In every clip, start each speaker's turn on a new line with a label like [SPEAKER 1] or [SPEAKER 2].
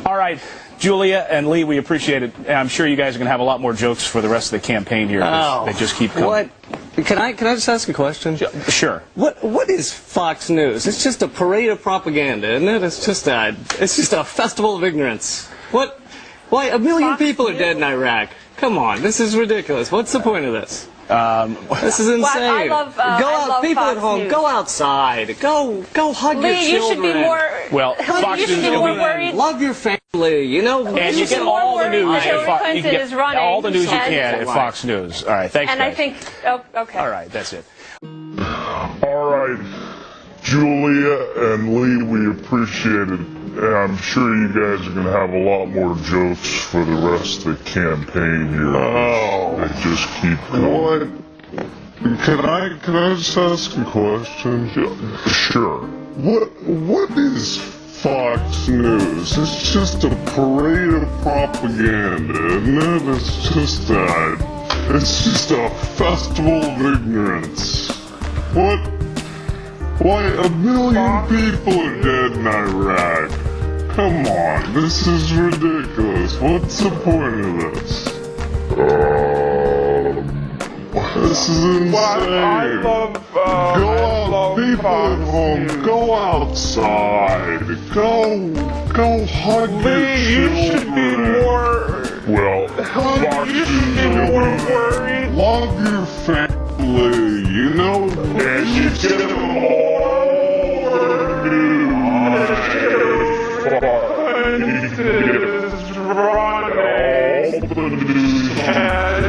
[SPEAKER 1] All right, Julia and Lee, we appreciate it. I'm sure you guys are going to have a lot more jokes for the rest of the campaign here. They just keep coming.
[SPEAKER 2] What? Can I just ask a question?
[SPEAKER 1] Sure.
[SPEAKER 2] What is Fox News? It's just a parade of propaganda, isn't it? It's just a festival of ignorance. What? Why, 1 million people are dead in Iraq. Come on, this is ridiculous. What's the point of this? This is insane.
[SPEAKER 3] Well, I love
[SPEAKER 2] people
[SPEAKER 3] Fox
[SPEAKER 2] at home,
[SPEAKER 3] News.
[SPEAKER 2] go outside. Go hug your
[SPEAKER 3] Lee, you should be
[SPEAKER 2] children.
[SPEAKER 3] more.
[SPEAKER 1] Well, Fox
[SPEAKER 3] you should be
[SPEAKER 1] News
[SPEAKER 3] more
[SPEAKER 1] will be-
[SPEAKER 3] worried.
[SPEAKER 2] Love your family, you know.
[SPEAKER 1] And you get all the news at Fox. You can get all the news you can at Fox News. All right, thanks,
[SPEAKER 3] And
[SPEAKER 1] guys.
[SPEAKER 3] I think, okay.
[SPEAKER 1] All right, that's it.
[SPEAKER 4] All right, Julia and Lee, we appreciate it. And I'm sure you guys are going to have a lot more jokes for the rest of the campaign here. Oh. They just keep coming. What? Can I just ask a question? Sure. What is Fox News? It's just a parade of propaganda, isn't it? It's just a festival of ignorance. What? Why, 1 million people are dead in Iraq. Come on, this is ridiculous. What's the point of this? This is insane. People at home, go outside. Go hug your children. You should be more. Well, you should be more worried. Love your family, you know. And you get them all the news. Just run all the news. Fox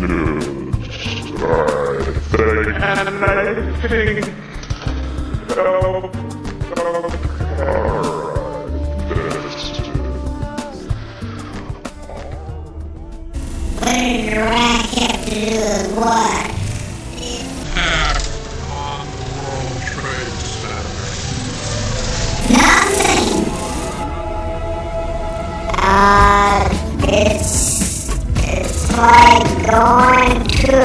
[SPEAKER 4] News. Alright, thank you. And I think... Alright, that's it.
[SPEAKER 5] When Iraq had to do the war,
[SPEAKER 6] Attack on the World Trade Center.
[SPEAKER 5] nothing. It's like going to a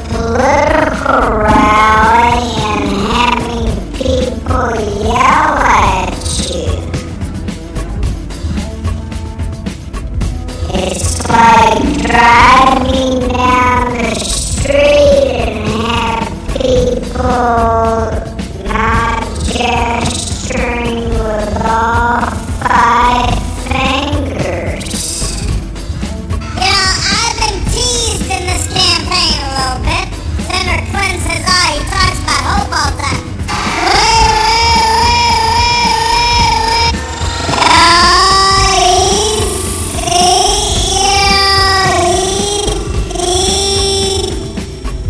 [SPEAKER 5] political rally and having people yell at you. It's like driving down the street and have people not gesturing with all 5 fingers. You know, I've been teased in this campaign a little bit. Senator Clinton says, he talks about hope all the time.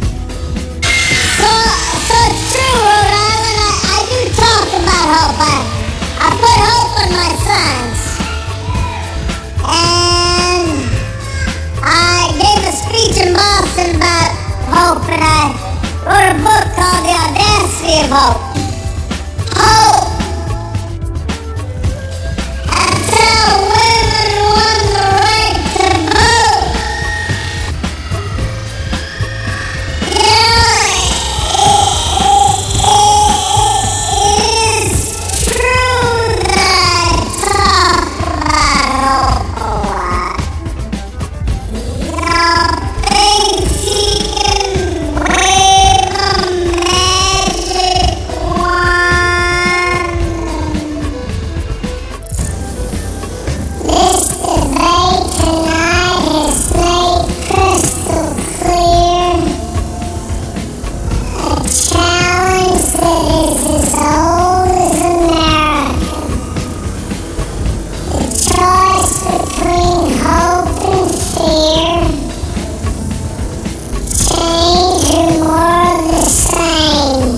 [SPEAKER 5] So it's true, Rhode Island. I do talk about hope. I put hope in my sons. And I gave a speech in Boston about hope, and I wrote a book called The Audacity of Hope. Hope. I tell women who want the right to vote. You know, it is true that I talk about hope a lot. You know, thinks he can wave a magic wand. This debate tonight has made crystal clear a challenge that is as old as America. The choice between hope and fear, change or more of the same.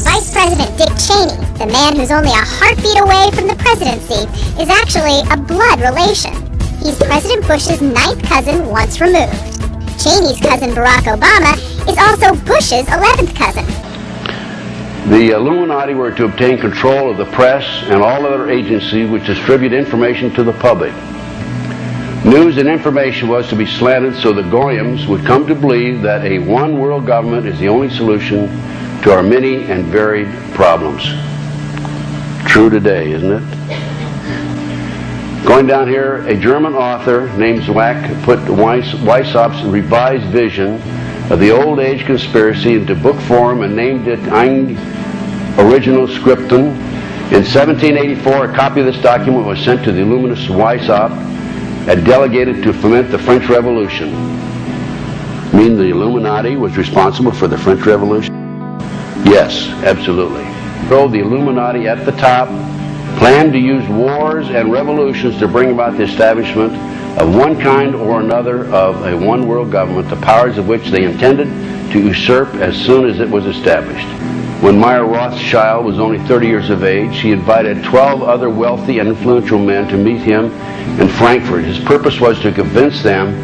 [SPEAKER 7] Vice President Dick Cheney, the man who's only a heartbeat away from the presidency, is actually a blood relation. He's President Bush's 9th cousin once removed. Cheney's cousin Barack Obama is also Bush's 11th cousin.
[SPEAKER 8] The Illuminati were to obtain control of the press and all other agencies which distribute information to the public. News and information was to be slanted so the Goyams would come to believe that a one world government is the only solution to our many and varied problems. True today, isn't it? Going down here, a German author named Zwack put Weissaup's revised vision of the old age conspiracy into book form and named it Ein Original Scriptum. In 1784, a copy of this document was sent to the illuminist Weishaupt and delegated to foment the French Revolution. Mean the Illuminati was responsible for the French Revolution? Yes, absolutely. So the Illuminati at the top planned to use wars and revolutions to bring about the establishment of one kind or another of a one world government, the powers of which they intended to usurp as soon as it was established. When Meyer Rothschild was only 30 years of age, he invited 12 other wealthy and influential men to meet him in Frankfurt. His purpose was to convince them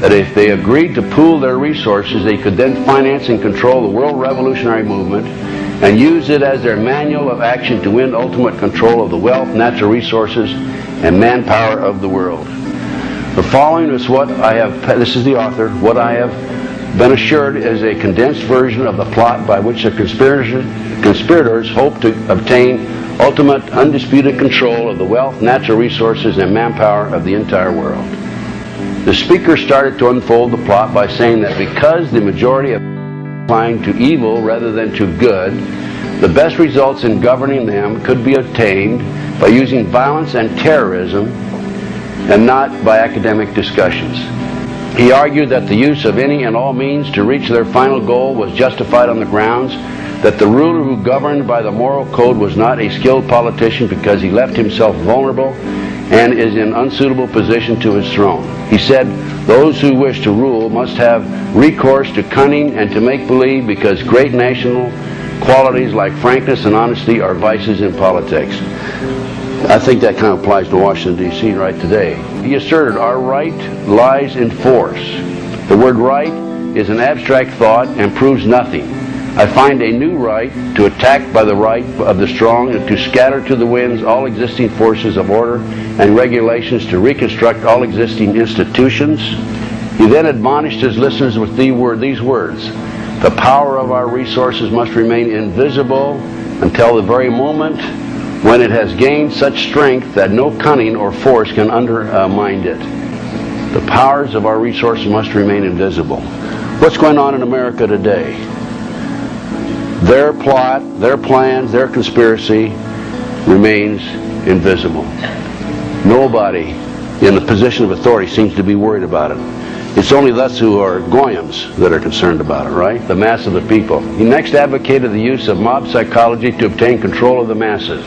[SPEAKER 8] that if they agreed to pool their resources, they could then finance and control the world revolutionary movement and use it as their manual of action to win ultimate control of the wealth, natural resources, and manpower of the world. The following is what I have, this is the author, what I have been assured is a condensed version of the plot by which the conspirators hope to obtain ultimate undisputed control of the wealth, natural resources, and manpower of the entire world. The speaker started to unfold the plot by saying that because the majority of inclined to evil rather than to good, the best results in governing them could be obtained by using violence and terrorism and not by academic discussions. He argued that the use of any and all means to reach their final goal was justified on the grounds that the ruler who governed by the moral code was not a skilled politician because he left himself vulnerable and is in unsuitable position to his throne. He said those who wish to rule must have recourse to cunning and to make-believe because great national qualities like frankness and honesty are vices in politics. I think that kind of applies to Washington, D.C. right today. He asserted our right lies in force. The word right is an abstract thought and proves nothing. I find a new right to attack by the right of the strong and to scatter to the winds all existing forces of order and regulations to reconstruct all existing institutions. He then admonished his listeners with these words: the power of our resources must remain invisible until the very moment when it has gained such strength that no cunning or force can undermine it. The powers of our resources must remain invisible. What's going on in America today? Their plot, their plans, their conspiracy remains invisible. Nobody in the position of authority seems to be worried about it. It's only us who are goyams that are concerned about it, right? The mass of the people. He next advocated the use of mob psychology to obtain control of the masses.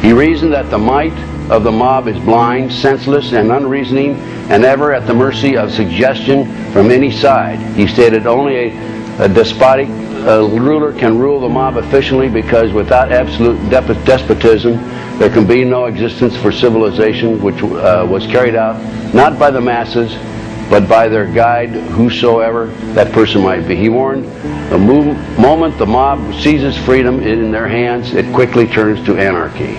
[SPEAKER 8] He reasoned that the might of the mob is blind, senseless, and unreasoning, and ever at the mercy of suggestion from any side. He stated only a despotic ruler can rule the mob efficiently because without absolute despotism there can be no existence for civilization, which was carried out not by the masses but by their guide, whosoever that person might be. He warned the moment the mob seizes freedom in their hands, it quickly turns to anarchy.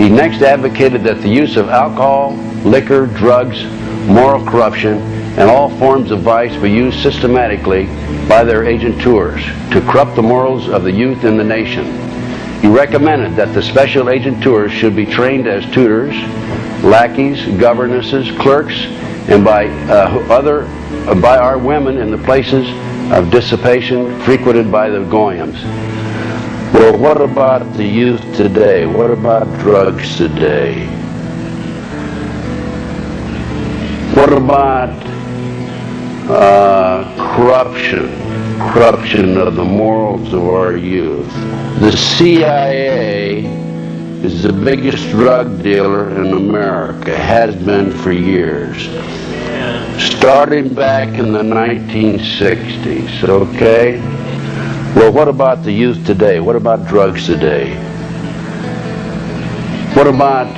[SPEAKER 8] He next advocated that the use of alcohol, liquor, drugs, moral corruption, and all forms of vice be used systematically by their agenteurs to corrupt the morals of the youth in the nation. He recommended that the special agenteurs should be trained as tutors, lackeys, governesses, clerks, and by our women in the places of dissipation frequented by the goyams. Well, what about the youth today? What about drugs today? What about corruption of the morals of our youth? The CIA is the biggest drug dealer in America, has been for years, starting back in the 1960s, okay? Well, what about the youth today? What about drugs today? What about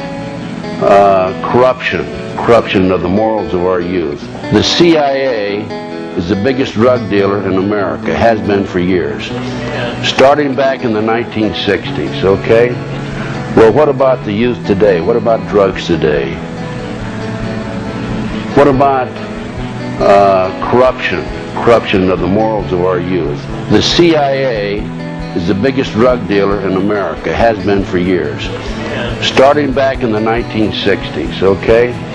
[SPEAKER 8] corruption of the morals of our youth? The CIA is the biggest drug dealer in America, has been for years, starting back in the 1960s, okay? Well, what about the youth today? What about drugs today? What about corruption corruption of the morals of our youth. The CIA is the biggest drug dealer in America, has been for years, starting back in the 1960s, okay?